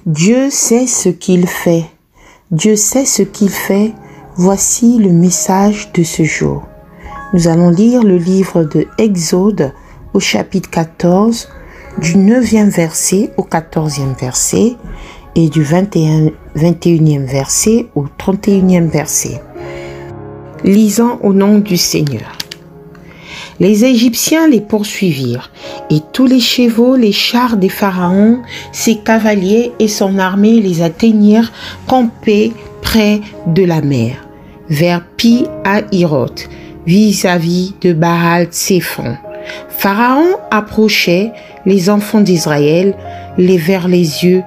Dieu sait ce qu'il fait. Dieu sait ce qu'il fait. Voici le message de ce jour. Nous allons lire le livre de Exode au chapitre 14, du 9e verset au 14e verset et du 21e verset au 31e verset. Lisons au nom du Seigneur. Les Égyptiens les poursuivirent, et tous les chevaux, les chars des pharaons, ses cavaliers et son armée les atteignirent campés près de la mer, vers Pi-Hahiroth, vis-à-vis de Baal-Tséphon. Pharaon approchait, les enfants d'Israël levèrent les yeux,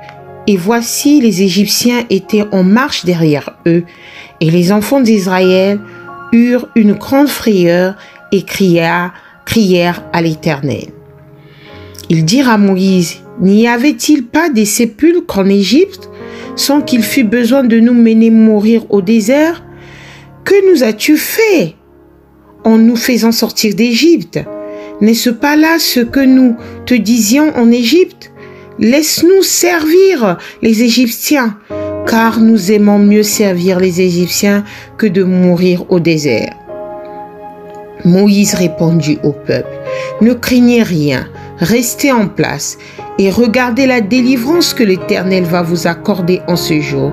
et voici les Égyptiens étaient en marche derrière eux, et les enfants d'Israël eurent une grande frayeur et crièrent à l'Éternel. Ils dirent à Moïse, « N'y avait-il pas des sépulcres en Égypte, sans qu'il fût besoin de nous mener mourir au désert? Que nous as-tu fait en nous faisant sortir d'Égypte? N'est-ce pas là ce que nous te disions en Égypte? Laisse-nous servir les Égyptiens, car nous aimons mieux servir les Égyptiens que de mourir au désert. » Moïse répondit au peuple, « Ne craignez rien, restez en place et regardez la délivrance que l'Éternel va vous accorder en ce jour.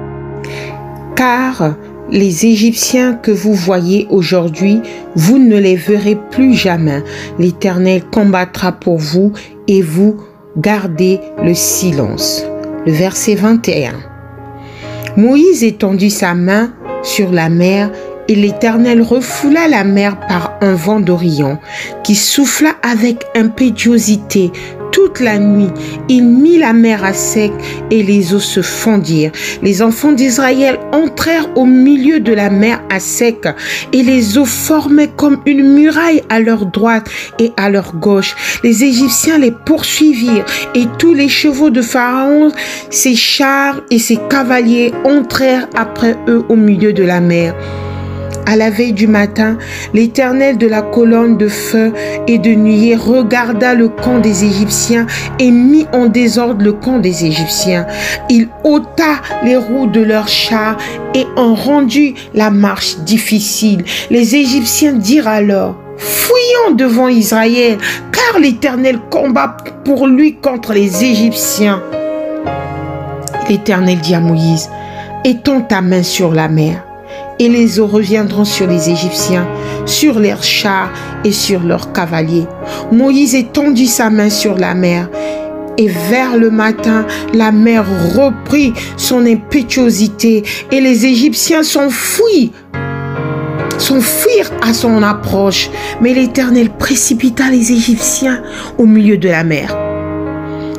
Car les Égyptiens que vous voyez aujourd'hui, vous ne les verrez plus jamais. L'Éternel combattra pour vous et vous gardez le silence. » Le verset 21. Moïse étendit sa main sur la mer et l'Éternel refoula la mer par un vent d'Orient qui souffla avec impétuosité toute la nuit. Il mit la mer à sec et les eaux se fondirent. Les enfants d'Israël entrèrent au milieu de la mer à sec et les eaux formaient comme une muraille à leur droite et à leur gauche. Les Égyptiens les poursuivirent et tous les chevaux de Pharaon, ses chars et ses cavaliers entrèrent après eux au milieu de la mer. À la veille du matin, l'Éternel de la colonne de feu et de nuée regarda le camp des Égyptiens et mit en désordre le camp des Égyptiens. Il ôta les roues de leurs chars et en rendit la marche difficile. Les Égyptiens dirent alors, « Fuyons devant Israël, car l'Éternel combat pour lui contre les Égyptiens. » L'Éternel dit à Moïse, « Étends ta main sur la mer. » Et les eaux reviendront sur les Égyptiens, sur leurs chars et sur leurs cavaliers. Moïse étendit sa main sur la mer, et vers le matin, la mer reprit son impétuosité, et les Égyptiens s'enfuirent à son approche. Mais l'Éternel précipita les Égyptiens au milieu de la mer.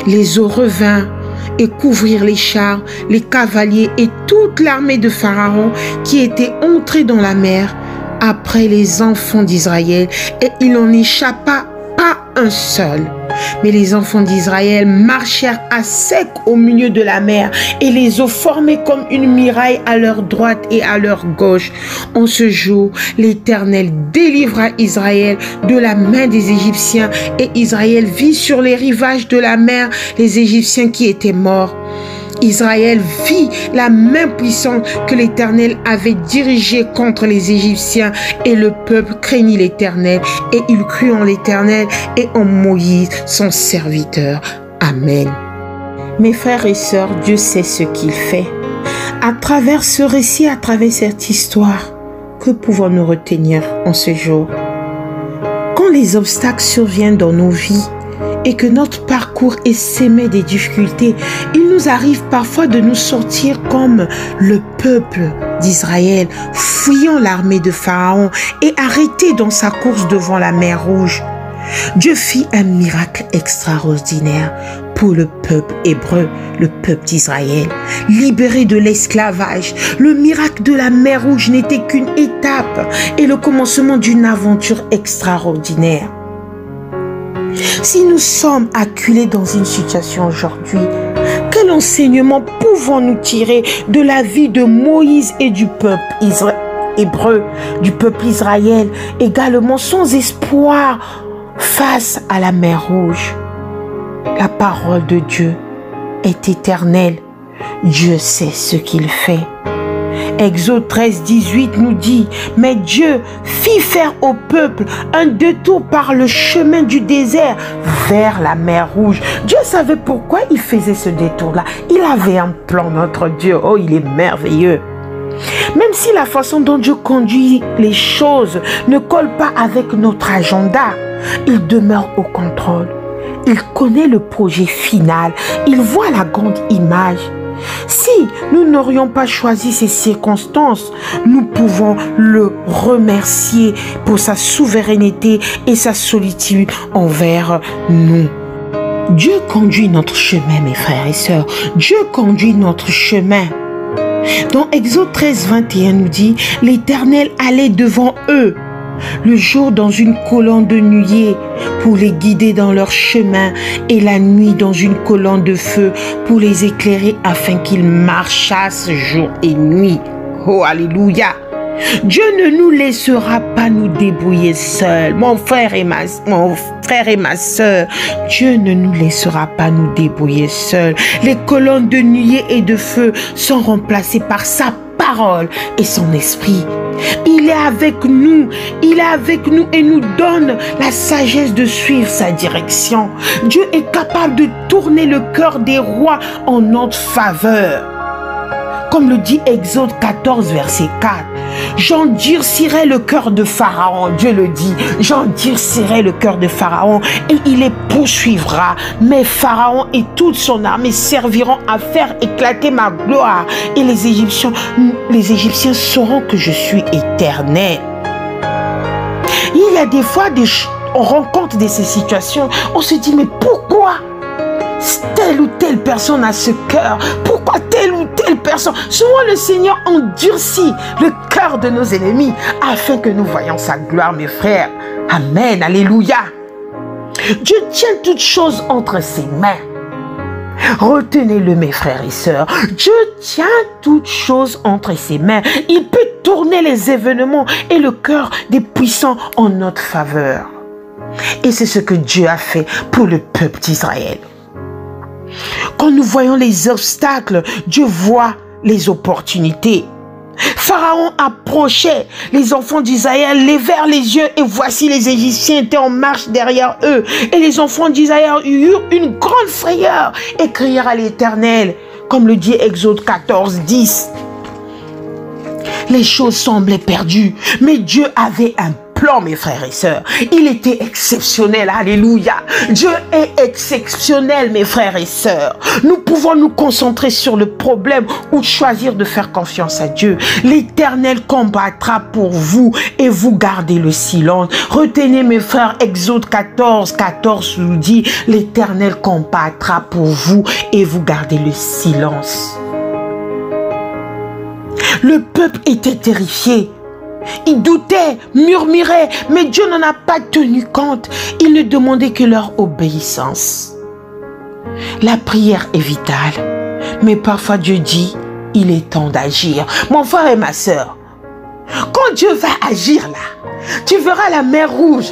Les eaux revinrent et couvrirent les chars, les cavaliers et toute l'armée de Pharaon qui était entrée dans la mer après les enfants d'Israël, et il n'en échappa pas un seul. Mais les enfants d'Israël marchèrent à sec au milieu de la mer, et les eaux formaient comme une muraille à leur droite et à leur gauche. En ce jour, l'Éternel délivra Israël de la main des Égyptiens, et Israël vit sur les rivages de la mer les Égyptiens qui étaient morts. Israël vit la main puissante que l'Éternel avait dirigée contre les Égyptiens, et le peuple craignit l'Éternel, et il crut en l'Éternel et en Moïse, son serviteur. Amen. Mes frères et sœurs, Dieu sait ce qu'il fait. À travers ce récit, à travers cette histoire, que pouvons-nous retenir en ce jour? Quand les obstacles surviennent dans nos vies, et que notre parcours est semé des difficultés, il nous arrive parfois de nous sortir comme le peuple d'Israël, fuyant l'armée de Pharaon et arrêté dans sa course devant la mer Rouge. Dieu fit un miracle extraordinaire pour le peuple hébreu, le peuple d'Israël, libéré de l'esclavage. Le miracle de la mer Rouge n'était qu'une étape et le commencement d'une aventure extraordinaire. Si nous sommes acculés dans une situation aujourd'hui, quel enseignement pouvons-nous tirer de la vie de Moïse et du peuple hébreu, du peuple Israël, également sans espoir face à la mer Rouge? La parole de Dieu est éternelle. Dieu sait ce qu'il fait. Exode 13, 18 nous dit, mais Dieu fit faire au peuple un détour par le chemin du désert vers la mer Rouge. Dieu savait pourquoi il faisait ce détour-là. Il avait un plan, notre Dieu. Oh, il est merveilleux. Même si la façon dont Dieu conduit les choses ne colle pas avec notre agenda, il demeure au contrôle. Il connaît le projet final. Il voit la grande image. Si nous n'aurions pas choisi ces circonstances, nous pouvons le remercier pour sa souveraineté et sa solitude envers nous. Dieu conduit notre chemin, mes frères et sœurs. Dieu conduit notre chemin. Dans Exode 13, 21 nous dit, l'Éternel allait devant eux le jour dans une colonne de nuée pour les guider dans leur chemin et la nuit dans une colonne de feu pour les éclairer afin qu'ils marchassent jour et nuit. Oh, alléluia! Dieu ne nous laissera pas nous débrouiller seuls. Mon frère et ma sœur, Dieu ne nous laissera pas nous débrouiller seuls. Les colonnes de nuée et de feu sont remplacées par sa parole et son esprit. Il est avec nous et nous donne la sagesse de suivre sa direction. Dieu est capable de tourner le cœur des rois en notre faveur. Comme le dit Exode 14, verset 4. J'endurcirai le cœur de Pharaon, Dieu le dit, j'endurcirai le cœur de Pharaon et il les poursuivra. Mais Pharaon et toute son armée serviront à faire éclater ma gloire et les Égyptiens sauront que je suis éternel. Il y a des fois, on rencontre ces situations, on se dit, mais pourquoi telle ou telle personne a ce cœur? Pourquoi telle ou telle personne? Souvent le Seigneur endurcit le cœur de nos ennemis afin que nous voyions sa gloire, mes frères. Amen, alléluia. Dieu tient toutes choses entre ses mains. Retenez-le, mes frères et sœurs. Dieu tient toutes choses entre ses mains. Il peut tourner les événements et le cœur des puissants en notre faveur. Et c'est ce que Dieu a fait pour le peuple d'Israël. Quand nous voyons les obstacles, Dieu voit les opportunités. Pharaon approchait, les enfants d'Israël levèrent les yeux et voici les Égyptiens étaient en marche derrière eux. Et les enfants d'Israël eurent une grande frayeur et crièrent à l'Éternel, comme le dit Exode 14, 10. Les choses semblaient perdues, mais Dieu avait un plan, mes frères et sœurs. Il était exceptionnel, alléluia. Dieu est exceptionnel, mes frères et sœurs. Nous pouvons nous concentrer sur le problème ou choisir de faire confiance à Dieu. L'Éternel combattra pour vous et vous gardez le silence. Retenez, mes frères, Exode 14, 14 nous dit, l'Éternel combattra pour vous et vous gardez le silence. Le peuple était terrifié. Ils doutaient, murmuraient, mais Dieu n'en a pas tenu compte. Il ne demandait que leur obéissance. La prière est vitale, mais parfois Dieu dit, il est temps d'agir. Mon frère et ma sœur, quand Dieu va agir là, tu verras la mer Rouge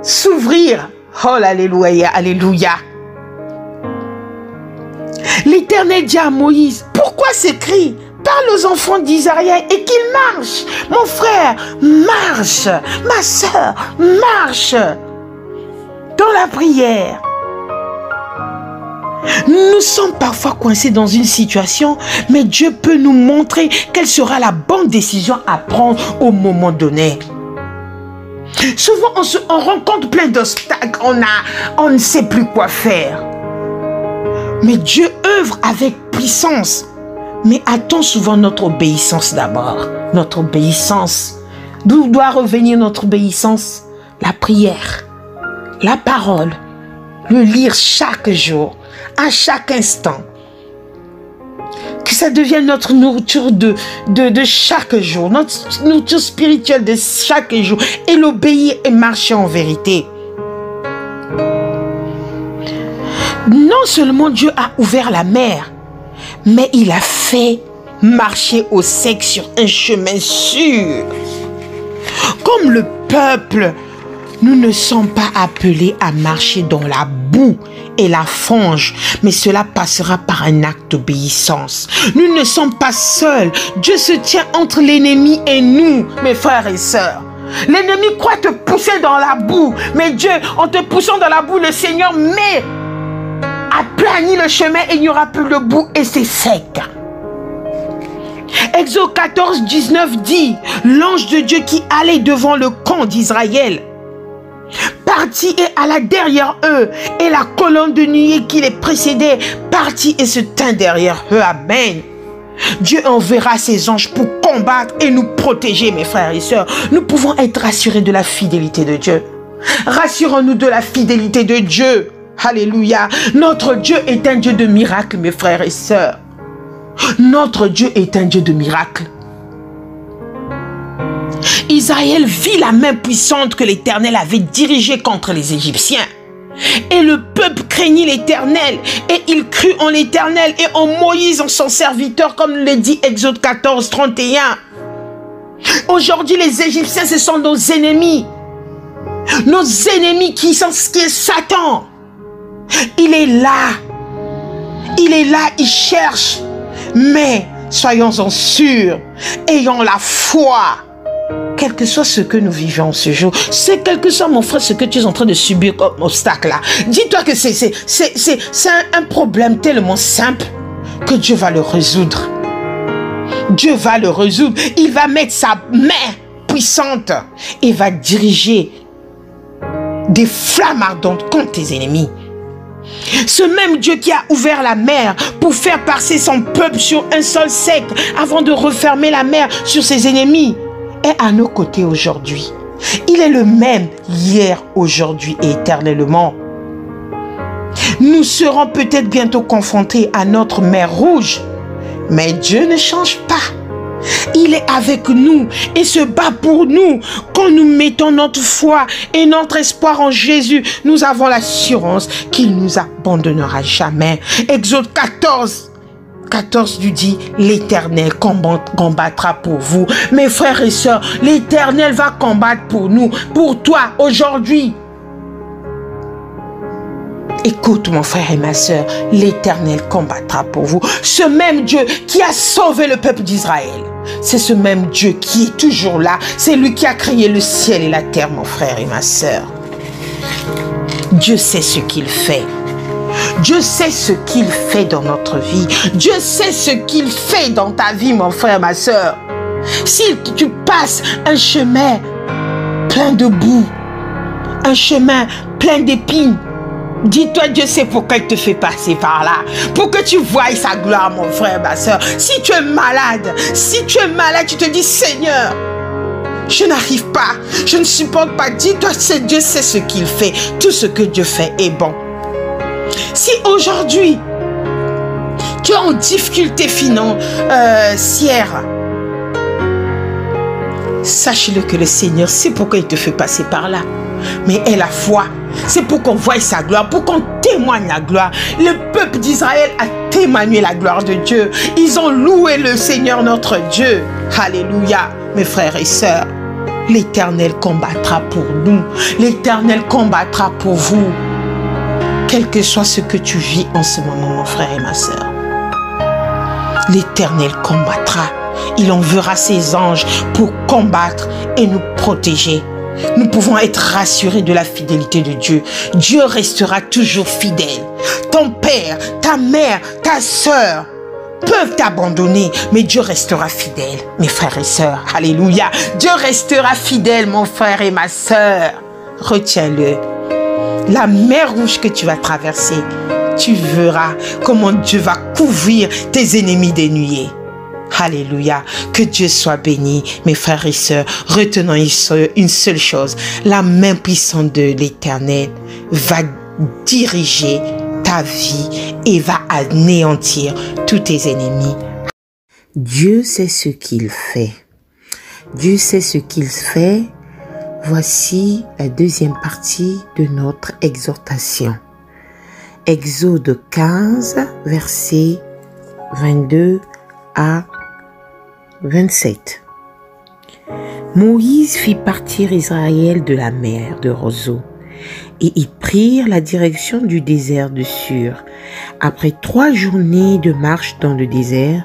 s'ouvrir. Oh, alléluia, alléluia. L'Éternel dit à Moïse, pourquoi ces cris? Parle aux enfants d'Israël et qu'ils marchent. Mon frère, marche. Ma sœur, marche dans la prière. Nous sommes parfois coincés dans une situation, mais Dieu peut nous montrer quelle sera la bonne décision à prendre au moment donné. Souvent, on rencontre plein d'obstacles, on ne sait plus quoi faire. Mais Dieu œuvre avec puissance. Mais attend souvent notre obéissance d'abord. Notre obéissance. D'où doit revenir notre obéissance? La prière, la parole, le lire chaque jour, à chaque instant. Que ça devienne notre nourriture de chaque jour, notre nourriture spirituelle de chaque jour. Et l'obéir et marcher en vérité. Non seulement Dieu a ouvert la mer, mais il a fait marcher au sec sur un chemin sûr. Comme le peuple Nous ne sommes pas appelés à marcher dans la boue et la fange, mais cela passera par un acte d'obéissance. Nous ne sommes pas seuls. Dieu se tient entre l'ennemi et nous, mes frères et sœurs. L'ennemi croit te pousser dans la boue, mais Dieu, en te poussant dans la boue, le Seigneur aplanit le chemin et il n'y aura plus de boue et c'est sec. Exode 14, 19 dit, l'ange de Dieu qui allait devant le camp d'Israël partit et alla derrière eux, et la colonne de nuée qui les précédait partit et se tint derrière eux. Amen. Dieu enverra ses anges pour combattre et nous protéger, mes frères et sœurs. Nous pouvons être rassurés de la fidélité de Dieu. Rassurons-nous de la fidélité de Dieu. Alléluia. Notre Dieu est un Dieu de miracles, mes frères et sœurs. Notre Dieu est un Dieu de miracles. Israël vit la main puissante que l'Éternel avait dirigée contre les Égyptiens. Et le peuple craignit l'Éternel, et il crut en l'Éternel et en Moïse, en son serviteur, comme le dit Exode 14, 31. Aujourd'hui, les Égyptiens, ce sont nos ennemis. Nos ennemis qui est Satan. Il est là. Il est là, il cherche. Mais soyons-en sûrs, ayons la foi. Quel que soit ce que nous vivons ce jour, c'est quel que soit, mon frère, ce que tu es en train de subir comme obstacle là. Dis-toi que c'est un problème tellement simple que Dieu va le résoudre. Dieu va le résoudre. Il va mettre sa main puissante et va diriger des flammes ardentes contre tes ennemis. Ce même Dieu qui a ouvert la mer pour faire passer son peuple sur un sol sec avant de refermer la mer sur ses ennemis est à nos côtés aujourd'hui. Il est le même hier, aujourd'hui et éternellement. Nous serons peut-être bientôt confrontés à notre mer rouge, mais Dieu ne change pas. Il est avec nous et se bat pour nous. Quand nous mettons notre foi et notre espoir en Jésus, nous avons l'assurance qu'il ne nous abandonnera jamais. Exode 14 lui dit, l'Éternel combattra pour vous. Mes frères et sœurs, l'Éternel va combattre pour nous, pour toi, aujourd'hui. Écoute mon frère et ma sœur, l'Éternel combattra pour vous. Ce même Dieu qui a sauvé le peuple d'Israël, c'est ce même Dieu qui est toujours là. C'est lui qui a créé le ciel et la terre, mon frère et ma sœur. Dieu sait ce qu'il fait. Dieu sait ce qu'il fait dans notre vie. Dieu sait ce qu'il fait dans ta vie, mon frère, ma sœur. Si tu passes un chemin plein de boue, un chemin plein d'épines, dis-toi, Dieu sait pourquoi il te fait passer par là. Pour que tu voies sa gloire, mon frère, ma soeur. Si tu es malade, tu te dis, Seigneur, je n'arrive pas, je ne supporte pas. Dis-toi, Dieu sait ce qu'il fait. Tout ce que Dieu fait est bon. Si aujourd'hui, tu es en difficulté financière, sache-le que le Seigneur sait pourquoi il te fait passer par là. Mais aie la foi. C'est pour qu'on voie sa gloire, pour qu'on témoigne la gloire. Le peuple d'Israël a témoigné la gloire de Dieu. Ils ont loué le Seigneur notre Dieu. Alléluia, mes frères et sœurs. L'Éternel combattra pour nous. L'Éternel combattra pour vous. Quel que soit ce que tu vis en ce moment, mon frère et ma sœur. L'Éternel combattra. Il enverra ses anges pour combattre et nous protéger. Nous pouvons être rassurés de la fidélité de Dieu. Dieu restera toujours fidèle. Ton père, ta mère, ta sœur peuvent t'abandonner, mais Dieu restera fidèle, mes frères et sœurs. Alléluia. Dieu restera fidèle, mon frère et ma sœur. Retiens-le. La mer rouge que tu vas traverser, tu verras comment Dieu va couvrir tes ennemis des nuées. Alléluia, que Dieu soit béni, mes frères et sœurs. Retenons une seule chose, la main puissante de l'Éternel va diriger ta vie et va anéantir tous tes ennemis. Dieu sait ce qu'il fait. Dieu sait ce qu'il fait. Voici la deuxième partie de notre exhortation. Exode 15, versets 22 à 27. Moïse fit partir Israël de la mer de Roseau, et ils prirent la direction du désert de Sur. Après 3 journées de marche dans le désert,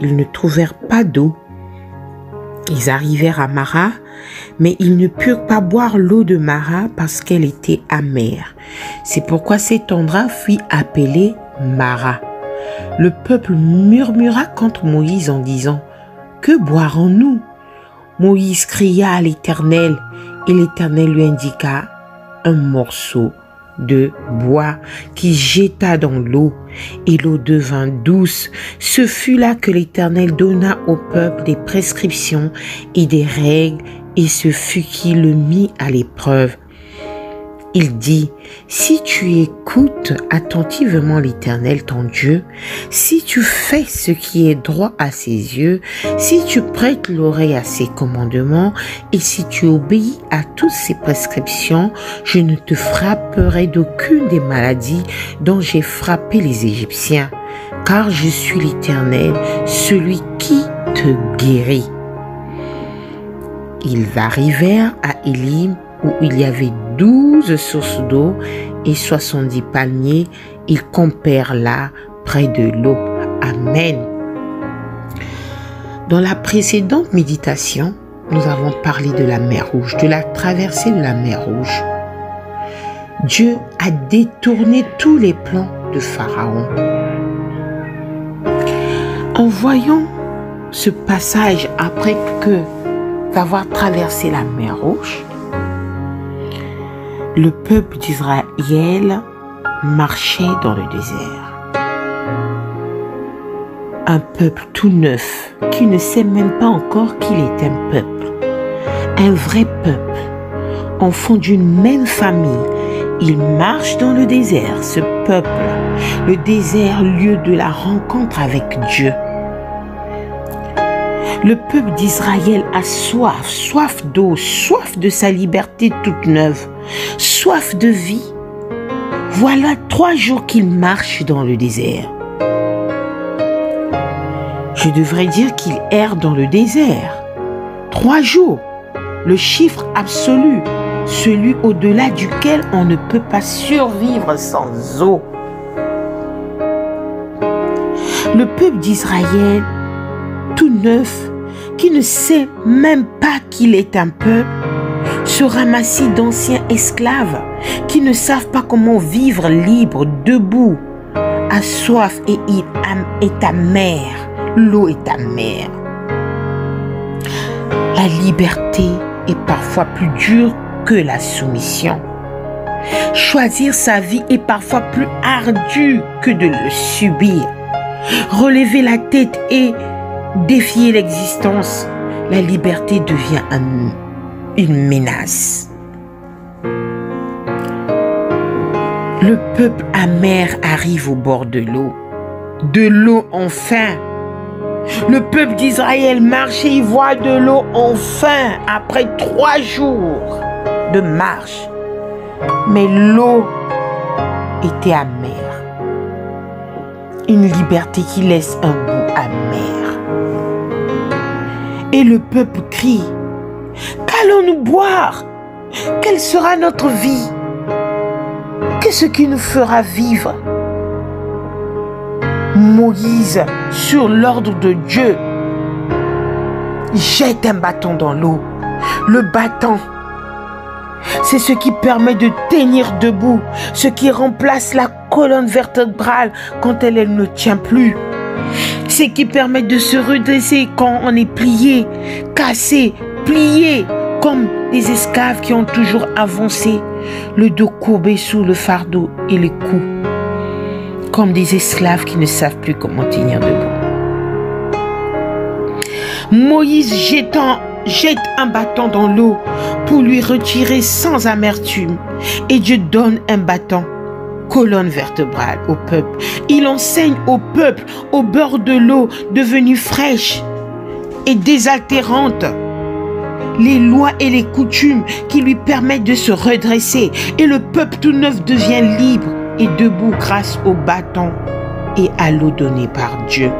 ils ne trouvèrent pas d'eau. Ils arrivèrent à Mara, mais ils ne purent pas boire l'eau de Mara parce qu'elle était amère. C'est pourquoi cet endroit fut appelé Mara. Le peuple murmura contre Moïse en disant: « Que boirons-nous » Moïse cria à l'Éternel, et l'Éternel lui indiqua un morceau de bois qui jeta dans l'eau, et l'eau devint douce. Ce fut là que l'Éternel donna au peuple des prescriptions et des règles, et ce fut qui le mit à l'épreuve. Il dit: si tu écoutes attentivement l'Éternel ton Dieu, si tu fais ce qui est droit à ses yeux, si tu prêtes l'oreille à ses commandements, et si tu obéis à toutes ses prescriptions, je ne te frapperai d'aucune des maladies dont j'ai frappé les Égyptiens, car je suis l'Éternel, celui qui te guérit. Ils arrivèrent à Élim, où il y avait 12 sources d'eau et 70 palmiers. Ils campèrent là, près de l'eau. Amen. Dans la précédente méditation, nous avons parlé de la mer Rouge, de la traversée de la mer Rouge. Dieu a détourné tous les plans de Pharaon. En voyant ce passage après d'avoir traversé la mer Rouge, le peuple d'Israël marchait dans le désert. Un peuple tout neuf qui ne sait même pas encore qu'il est un peuple. Un vrai peuple, enfant d'une même famille. Il marche dans le désert, ce peuple. Le désert, lieu de la rencontre avec Dieu. Le peuple d'Israël a soif, soif d'eau, soif de sa liberté toute neuve, soif de vie. Voilà 3 jours qu'il marche dans le désert. Je devrais dire qu'il erre dans le désert. 3 jours, le chiffre absolu, celui au-delà duquel on ne peut pas survivre sans eau. Le peuple d'Israël, tout neuf, qui ne sait même pas qu'il est un peuple, se ramassit d'anciens esclaves qui ne savent pas comment vivre libre, debout, a soif et il est amer. L'eau est amère. La liberté est parfois plus dure que la soumission. Choisir sa vie est parfois plus ardu que de le subir. Relever la tête et défier l'existence, la liberté devient une menace. Le peuple amer arrive au bord de l'eau enfin. Le peuple d'Israël marche et il voit de l'eau enfin après 3 jours de marche. Mais l'eau était amère. Une liberté qui laisse un goût amer. Et le peuple crie: qu'allons-nous boire? Quelle sera notre vie? Qu'est-ce qui nous fera vivre? Moïse, sur l'ordre de Dieu, jette un bâton dans l'eau. Le bâton, c'est ce qui permet de tenir debout, ce qui remplace la colonne vertébrale quand elle ne tient plus. Ce qui permet de se redresser quand on est plié, cassé, plié, comme des esclaves qui ont toujours avancé, le dos courbé sous le fardeau et les coups, comme des esclaves qui ne savent plus comment tenir debout. Moïse jette un bâton dans l'eau pour lui retirer sans amertume, et Dieu donne un bâton, colonne vertébrale, au peuple. Il enseigne au peuple, au bord de l'eau devenue fraîche et désaltérante, les lois et les coutumes qui lui permettent de se redresser, et le peuple tout neuf devient libre et debout grâce au bâton et à l'eau donnée par Dieu.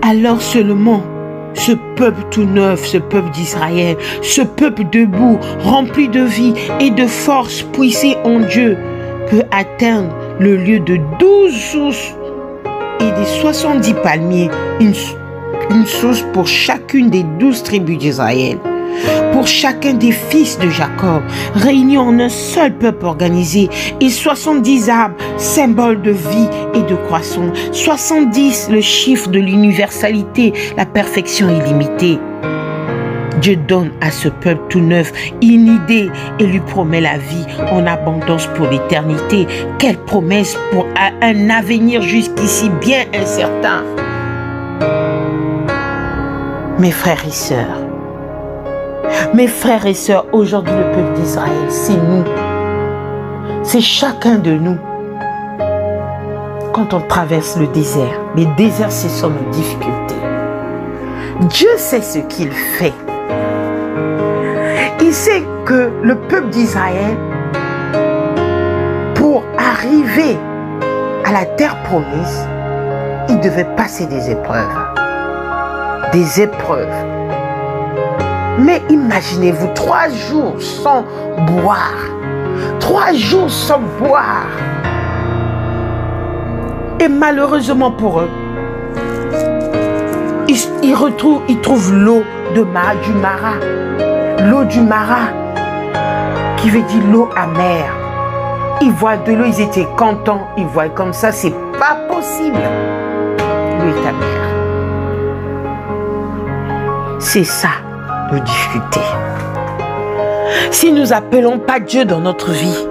Alors seulement ce peuple tout neuf, ce peuple d'Israël, ce peuple debout, rempli de vie et de force, puissé en Dieu, peut atteindre le lieu de 12 sources et des 70 palmiers, une source pour chacune des 12 tribus d'Israël, pour chacun des fils de Jacob, réunis en un seul peuple organisé, et 70 arbres, symbole de vie et de croissance. 70, le chiffre de l'universalité, la perfection illimitée. Dieu donne à ce peuple tout neuf une idée et lui promet la vie en abondance pour l'éternité. Quelle promesse pour un avenir jusqu'ici bien incertain. Mes frères et sœurs, aujourd'hui le peuple d'Israël, c'est nous. C'est chacun de nous. Quand on traverse le désert, les déserts, ce sont nos difficultés. Dieu sait ce qu'il fait. Il sait que le peuple d'Israël, pour arriver à la terre promise, il devait passer des épreuves. Des épreuves. Mais imaginez-vous, 3 jours sans boire. 3 jours sans boire. Et malheureusement pour eux, ils trouvent l'eau du Mara. L'eau du Mara, qui veut dire l'eau amère. Ils voient de l'eau, ils étaient contents. Ils voient comme ça, c'est pas possible. L'eau est amère. C'est ça, nos difficultés. Si nous n'appelons pas Dieu dans notre vie,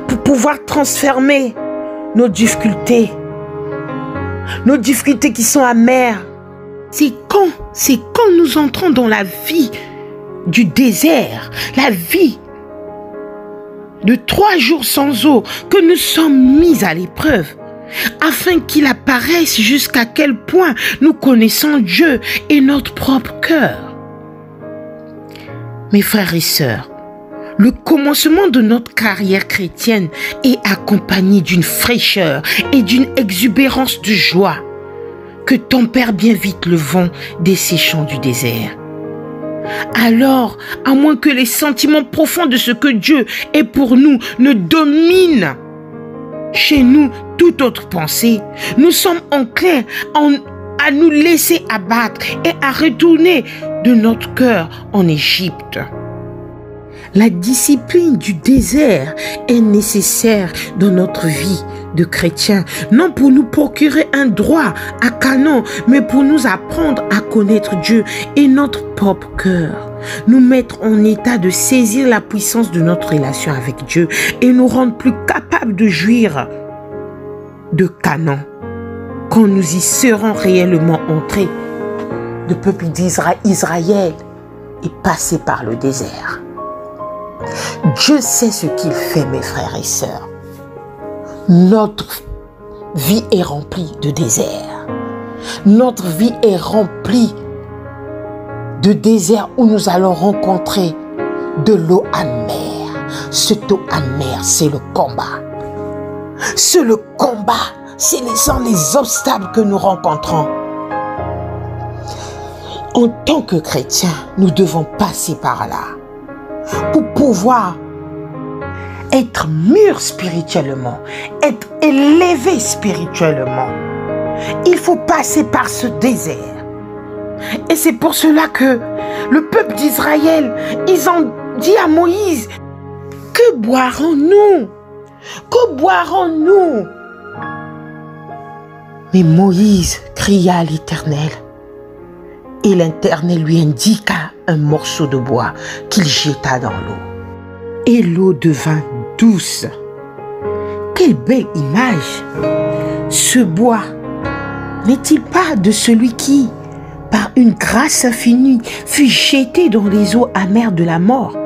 pour pouvoir transformer nos difficultés qui sont amères, c'est quand nous entrons dans la vie du désert, la vie de 3 jours sans eau, que nous sommes mis à l'épreuve, afin qu'il apparaisse jusqu'à quel point nous connaissons Dieu et notre propre cœur. Mes frères et sœurs, le commencement de notre carrière chrétienne est accompagné d'une fraîcheur et d'une exubérance de joie que tempère bien vite le vent desséchant du désert. Alors, à moins que les sentiments profonds de ce que Dieu est pour nous ne dominent chez nous toute autre pensée, nous sommes enclins à nous laisser abattre et à retourner de notre cœur en Égypte. La discipline du désert est nécessaire dans notre vie de chrétien, non pour nous procurer un droit à Canaan, mais pour nous apprendre à connaître Dieu et notre propre cœur, nous mettre en état de saisir la puissance de notre relation avec Dieu et nous rendre plus capables de jouir de Canaan quand nous y serons réellement entrés. Le peuple d'Israël est passé par le désert. Dieu sait ce qu'il fait, mes frères et sœurs. Notre vie est remplie de désert. Notre vie est remplie de désert où nous allons rencontrer de l'eau amère. Cette eau amère, c'est le combat. C'est le combat. Ce sont les obstacles que nous rencontrons. En tant que chrétiens, nous devons passer par là pour pouvoir être mûrs spirituellement, être élevés spirituellement. Il faut passer par ce désert. Et c'est pour cela que le peuple d'Israël, ils ont dit à Moïse, que boirons-nous? Que boirons-nous? Mais Moïse cria à l'Éternel. Et l'Éternel lui indiqua un morceau de bois qu'il jeta dans l'eau. Et l'eau devint douce. Quelle belle image! Ce bois n'est-il pas de celui qui, par une grâce infinie, fut jeté dans les eaux amères de la mort,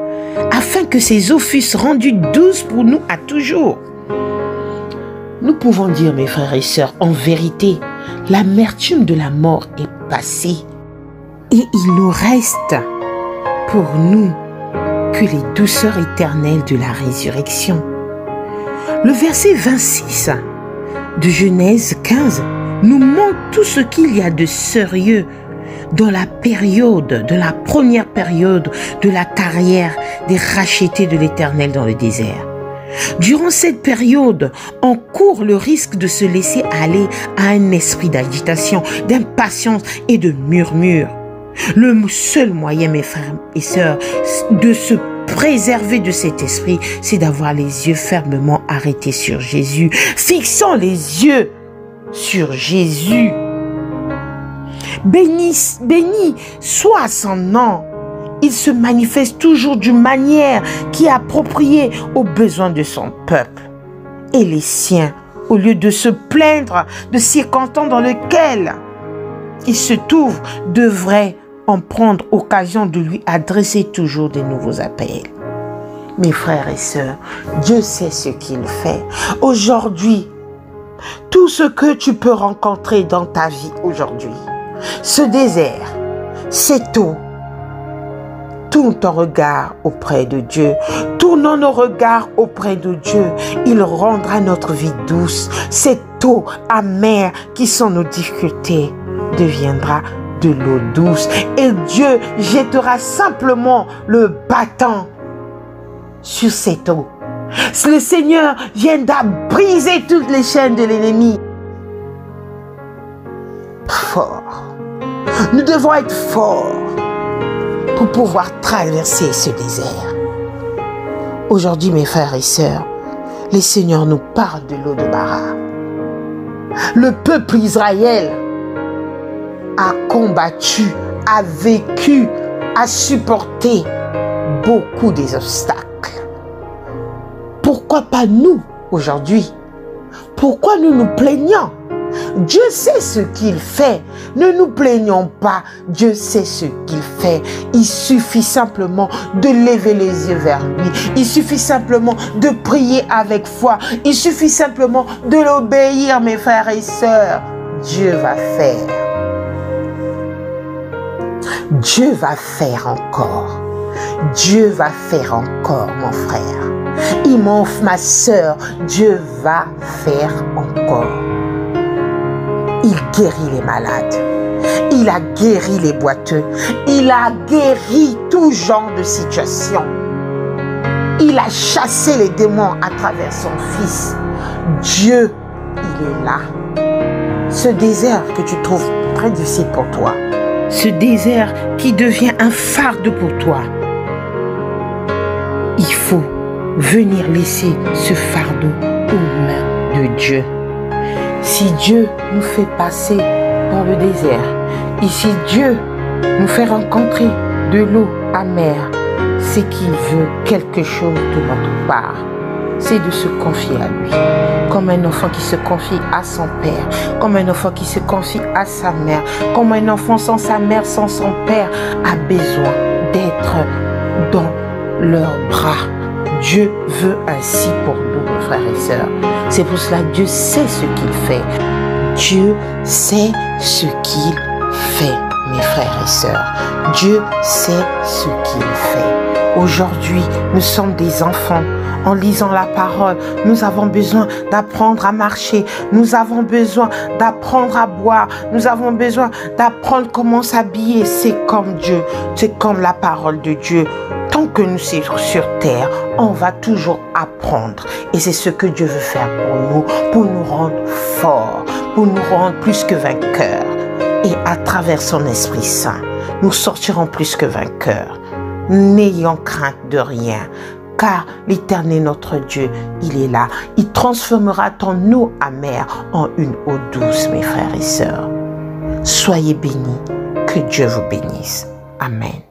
afin que ces eaux fussent rendues douces pour nous à toujours? Nous pouvons dire, mes frères et sœurs, en vérité, l'amertume de la mort est passée. Et il nous reste pour nous que les douceurs éternelles de la résurrection. Le verset 26 de Genèse 15 nous montre tout ce qu'il y a de sérieux dans la première période de la carrière des rachetés de l'Éternel dans le désert. Durant cette période, on court le risque de se laisser aller à un esprit d'agitation, d'impatience et de murmure. Le seul moyen, mes frères et sœurs, de se préserver de cet esprit, c'est d'avoir les yeux fermement arrêtés sur Jésus. Fixons les yeux sur Jésus. Béni soit son nom. Il se manifeste toujours d'une manière qui est appropriée aux besoins de son peuple et les siens, au lieu de se plaindre de circonstances dans lesquelles il se trouve, devrait en prendre occasion de lui adresser toujours de nouveaux appels. Mes frères et sœurs, Dieu sait ce qu'il fait. Aujourd'hui, tout ce que tu peux rencontrer dans ta vie aujourd'hui, ce désert, cette eau, tourne ton regard auprès de Dieu. Tournons nos regards auprès de Dieu. Il rendra notre vie douce. Cette eau amère qui sont nos difficultés deviendra de l'eau douce. Et Dieu jettera simplement le bâton sur cette eau. Le Seigneur viendra briser toutes les chaînes de l'ennemi. Fort. Nous devons être forts pour pouvoir traverser ce désert. Aujourd'hui, mes frères et sœurs, le Seigneur nous parle de l'eau de Bara. Le peuple Israël a combattu, a vécu, a supporté beaucoup des obstacles. Pourquoi pas nous aujourd'hui? Pourquoi nous nous plaignons? Dieu sait ce qu'il fait. Ne nous plaignons pas. Dieu sait ce qu'il fait. Il suffit simplement de lever les yeux vers lui. Il suffit simplement de prier avec foi. Il suffit simplement de l'obéir, mes frères et sœurs. Dieu va faire. Dieu va faire encore. Dieu va faire encore, mon frère. Ma sœur, Dieu va faire encore. Il guérit les malades. Il a guéri les boiteux. Il a guéri tout genre de situation. Il a chassé les démons à travers son Fils. Dieu, il est là. Ce désert que tu trouves très difficile pour toi, ce désert qui devient un fardeau pour toi, il faut venir laisser ce fardeau aux mains de Dieu. Si Dieu nous fait passer dans le désert, et si Dieu nous fait rencontrer de l'eau amère, c'est qu'il veut quelque chose de notre part. C'est de se confier à lui, comme un enfant qui se confie à son père, comme un enfant qui se confie à sa mère, comme un enfant sans sa mère, sans son père, a besoin d'être dans leurs bras. Dieu veut ainsi pour nous, mes frères et sœurs. C'est pour cela que Dieu sait ce qu'il fait. Dieu sait ce qu'il fait, mes frères et sœurs. Dieu sait ce qu'il fait. Aujourd'hui, nous sommes des enfants. En lisant la parole, nous avons besoin d'apprendre à marcher. Nous avons besoin d'apprendre à boire. Nous avons besoin d'apprendre comment s'habiller. C'est comme Dieu. C'est comme la parole de Dieu. Tant que nous sommes sur terre, on va toujours apprendre. Et c'est ce que Dieu veut faire pour nous rendre forts, pour nous rendre plus que vainqueurs. Et à travers son Esprit Saint, nous sortirons plus que vainqueurs. N'ayons crainte de rien. Car l'Éternel notre Dieu, il est là. Il transformera ton eau amère en une eau douce, mes frères et sœurs. Soyez bénis. Que Dieu vous bénisse. Amen.